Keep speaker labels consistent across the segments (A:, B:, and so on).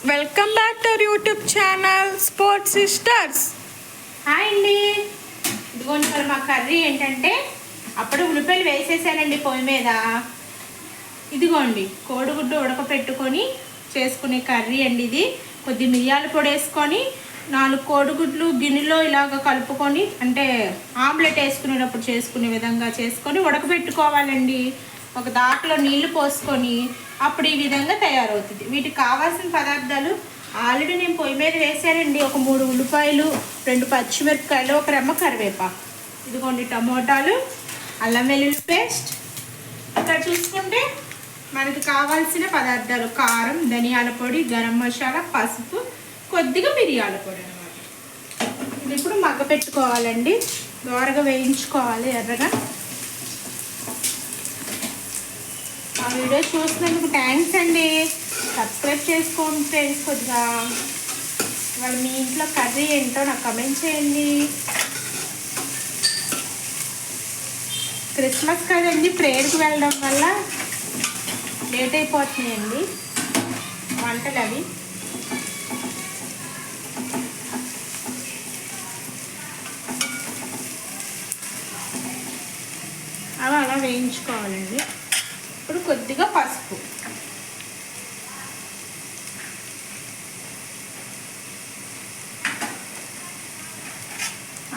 A: Welcome back to our YouTube channel sports sisters.
B: Hi అండి. ఇదిగోండి మరి మా కర్రీ ఏంటంటే అప్పుడు ఉల్లిపాయలు వేసేసానండి పొయ్యి మీద. ఇదిగోండి కోడిగుడ్డు ఉడకపెట్టుకొని చేసుకునే కర్రీ అండి ఇది. కొద్ది మిరియాల పొడి వేసుకొని 4 కోడిగుడ్లు గిన్నెలో ఇలాగ కలుపుకొని, అంటే ఆమ్లెట్ వేసుకునేటప్పుడు చేసుకునే విధంగా చేసుకొని ఉడకపెట్టుకోవాలండి. ఒక దాంట్లో నీళ్లు పోసుకొని అప్పుడు ఈ విధంగా తయారవుతుంది. వీటికి కావాల్సిన పదార్థాలు ఆల్రెడీ నేను పొయ్యి మీద వేసానండి. ఒక 3 ఉల్లిపాయలు, 2 పచ్చిమిరపకాయలు, 1 రెమ్మ కరివేపాకు, ఇదిగోండి టమోటాలు, అల్లం వెల్లుల్లి పేస్ట్. ఇక్కడ చూసుకుంటే మనకి కావాల్సిన పదార్థాలు కారం, ధనియాల పొడి, గరం మసాలా, పసుపు, కొద్దిగా మిరియాల పొడి అనమాట. ఇది ఇప్పుడు మగ్గ పెట్టుకోవాలండి. దోరగా వేయించుకోవాలి ఎర్రగా. ఆ వీడియో చూసినందుకు థ్యాంక్స్ అండి. సబ్స్క్రైబ్ చేసుకోండి ఫ్రెండ్స్. కొద్దిగా వాళ్ళు మీ ఇంట్లో కర్రీ ఏంటో నాకు కమెంట్ చేయండి. క్రిస్మస్ కదండి, ప్రేయర్కి వెళ్ళడం వల్ల లేట్ అయిపోతున్నాయండి వంటలు అవి. అవి అలా వేయించుకోవాలండి. ఇప్పుడు కొద్దిగా పసుపు,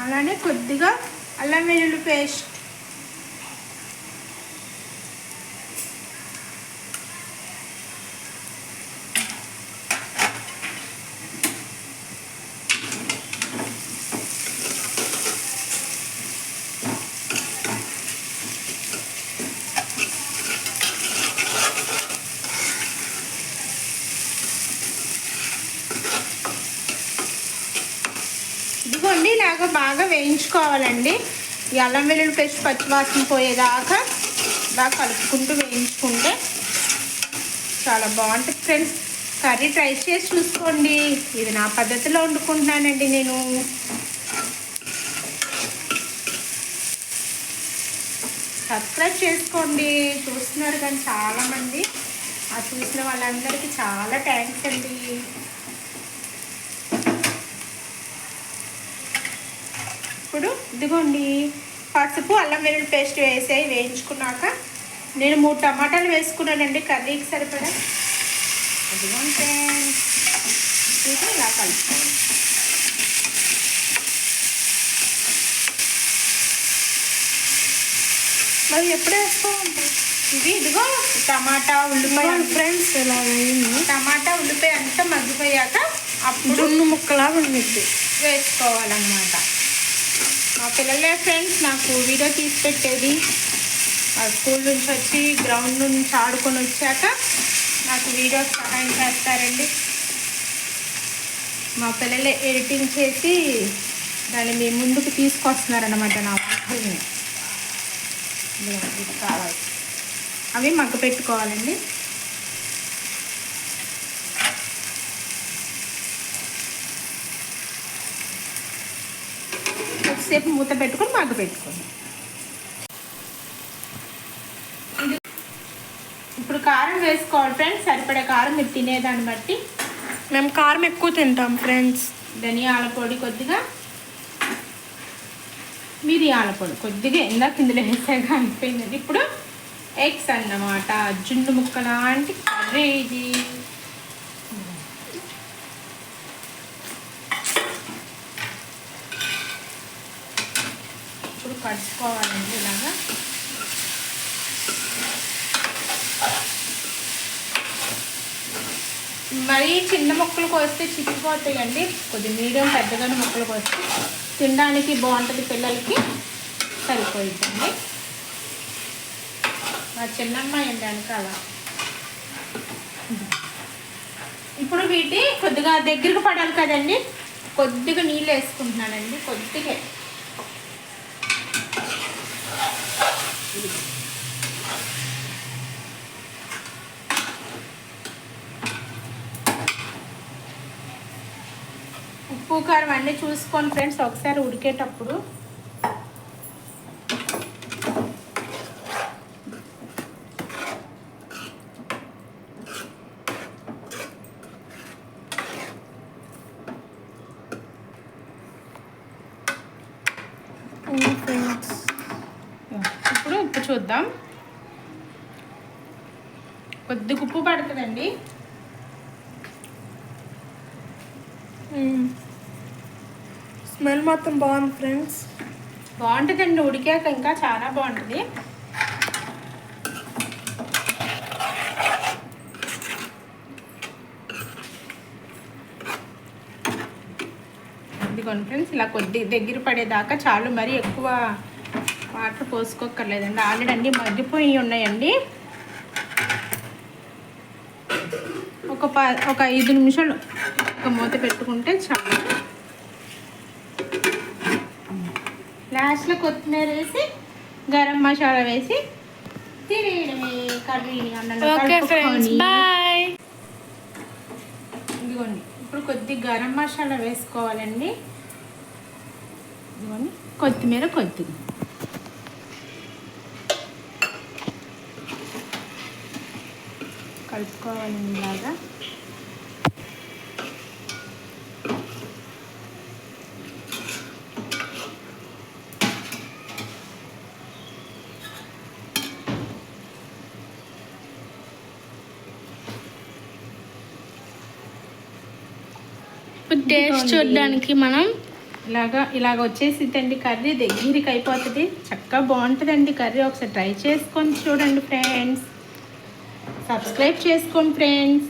B: అలానే కొద్దిగా అల్లం వెల్లుల్లి పేస్ట్, ఇదిగోండి ఇలాగ బాగా వేయించుకోవాలండి. ఈ అల్లం వెల్లుల్లి పేస్ట్ పచ్చివాసన పోయేదాకా బాగా కలుపుకుంటూ వేయించుకుంటే చాలా బాగుంటుంది ఫ్రెండ్స్. కర్రీ ట్రై చేసి చూసుకోండి. ఇది నా పద్ధతిలో వండుకుంటున్నానండి నేను. సబ్స్క్రైబ్ చేసుకోండి. చూస్తున్నారు కానీ చాలామంది. ఆ చూసిన వాళ్ళందరికీ చాలా థ్యాంక్స్ అండి. ఇప్పుడు ఇదిగోండి పసుపు, అల్లం వెల్లుల్లి పేస్ట్ వేయించుకున్నాక నేను 3 టమాటాలు వేసుకున్నానండి కర్రీకి సరిపడా. అదిగోంటే ఇది ఇలా కలుపుకోవాలి. మరి ఎప్పుడు వేసుకోవాలి ఇవి? ఇదిగో టమాటా, ఉల్లిపాయ
A: ఫ్రెండ్స్ ఇలా
B: టమాటా ఉల్లిపాయ అంతా మగ్గిపోయాక అప్పుడు
A: ముక్కలాగా ఉండిద్ది
B: వేసుకోవాలన్నమాట. మా పిల్లలే ఫ్రెండ్స్ నాకు వీడియో తీసి పెట్టేది. స్కూల్ నుంచి వచ్చి గ్రౌండ్ నుంచి ఆడుకొని వచ్చాక నాకు వీడియో సహాయం చేస్తారండి. మా పిల్లలే ఎడిటింగ్ చేసి దాన్ని మీ ముందుకు తీసుకొస్తున్నారన్నమాట. నా వంటల్ని కావాలి అవి మగ్గ పెట్టుకోవాలండి. సేపు మూత పెట్టుకొని మగ్గ పెట్టుకోండి. ఇప్పుడు కారం వేసుకోవాలి ఫ్రెండ్స్. సరిపడే కారం మీరు తినేదాన్ని బట్టి.
A: మేము కారం ఎక్కువ తింటాం ఫ్రెండ్స్.
B: ధనియాల పొడి కొద్దిగా, మిరియాల పొడి కొద్దిగా, ఇందాక ఇందులో వేసాక అయిపోయింది. ఇప్పుడు ఎగ్స్ అన్నమాట. జున్ను ముక్క లాంటి కర్రీ ఇది. కలుపుకోవాలండి ఇలాగా. మరీ చిన్న ముక్కలు కోస్తే చిక్కిపోతాయండి. కొద్దిగా మీడియం పెద్దగానే ముక్కలు కోస్తే తినడానికి బాగుంటుంది, పిల్లలకి సరిపోయిందండి. మా చిన్నమ్మాయి అండి వెనకాల. ఇప్పుడు వీటి కొద్దిగా దగ్గరకు పడాలి కదండి, కొద్దిగా నీళ్ళు వేసుకుంటున్నానండి. కొద్దిగా ఉప్పు కారం అన్నీ చూసుకోండి ఫ్రెండ్స్ ఒకసారి ఉడికేటప్పుడు. చూద్దాం. కొద్దిగా ఉప్పు పడుతుందండి.
A: స్మెల్ మాత్రం బాగుంది ఫ్రెండ్స్.
B: బాగుంటుందండి, ఉడికాక ఇంకా చాలా బాగుంటుంది. ఇదిగోండి ఫ్రెండ్స్, ఇలా కొద్ది దగ్గర పడేదాకా చాలు, మరీ ఎక్కువ వాటర్ పోసుకోక్కర్లేదండి. ఆల్రెడీ అన్నీ మగ్గిపోయి ఉన్నాయండి. ఒక 5 నిమిషాలు ఒక మూత పెట్టుకుంటే చాలు. లాస్ట్లో కొత్తిమీర వేసి గరం మసాలా వేసి తినేయడమే కర్రీని.
A: Okay friends, bye.
B: ఇదిగోండి, ఇప్పుడు కొద్ది గరం మసాలా వేసుకోవాలండి. ఇదిగోండి, కొత్తిమీర కొద్దిగా. కలుపుకోవాలండి ఇలాగా.
A: టేస్ట్ చూడడానికి మనం
B: ఇలాగ వచ్చేసిద్దండి కర్రీ. దగ్గరికి అయిపోతుంది, చక్కగా బాగుంటుందండి కర్రీ. ఒకసారి ట్రై చేసుకొని చూడండి ఫ్రెండ్స్. సబ్స్క్రైబ్ చేసుకోండి ఫ్రెండ్స్.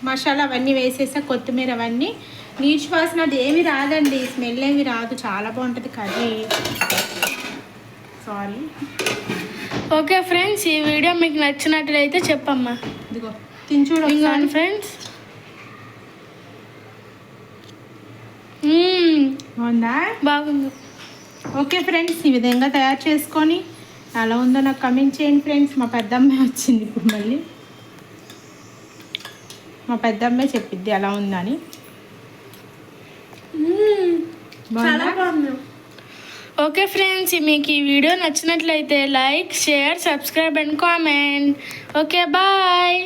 B: మసాలా అవన్నీ వేసేసా, కొత్తిమీర అవన్నీ. నీచు వాసన అది ఏమి రాదండి, స్మెల్ ఏమి రాదు, చాలా బాగుంటుంది కర్రీ. సారీ.
A: ఓకే ఫ్రెండ్స్, ఈ వీడియో మీకు నచ్చినట్లయితే చెప్పమ్మా.
B: ఇదిగో తిని చూడండి
A: ఫ్రెండ్స్.
B: బాగుందా?
A: బాగుంది.
B: ఓకే ఫ్రెండ్స్, ఈ విధంగా తయారు చేసుకొని ఎలా ఉందో నాకు కమెంట్ చేయండి ఫ్రెండ్స్. మా పెద్దమ్మాయి వచ్చింది ఇప్పుడు మళ్ళీ. మా పెద్దమ్మాయి చెప్పిద్ది ఎలా ఉందని.
A: ఓకే ఫ్రెండ్స్, మీకు ఈ వీడియో నచ్చినట్లయితే like, share, subscribe and comment. Okay, bye.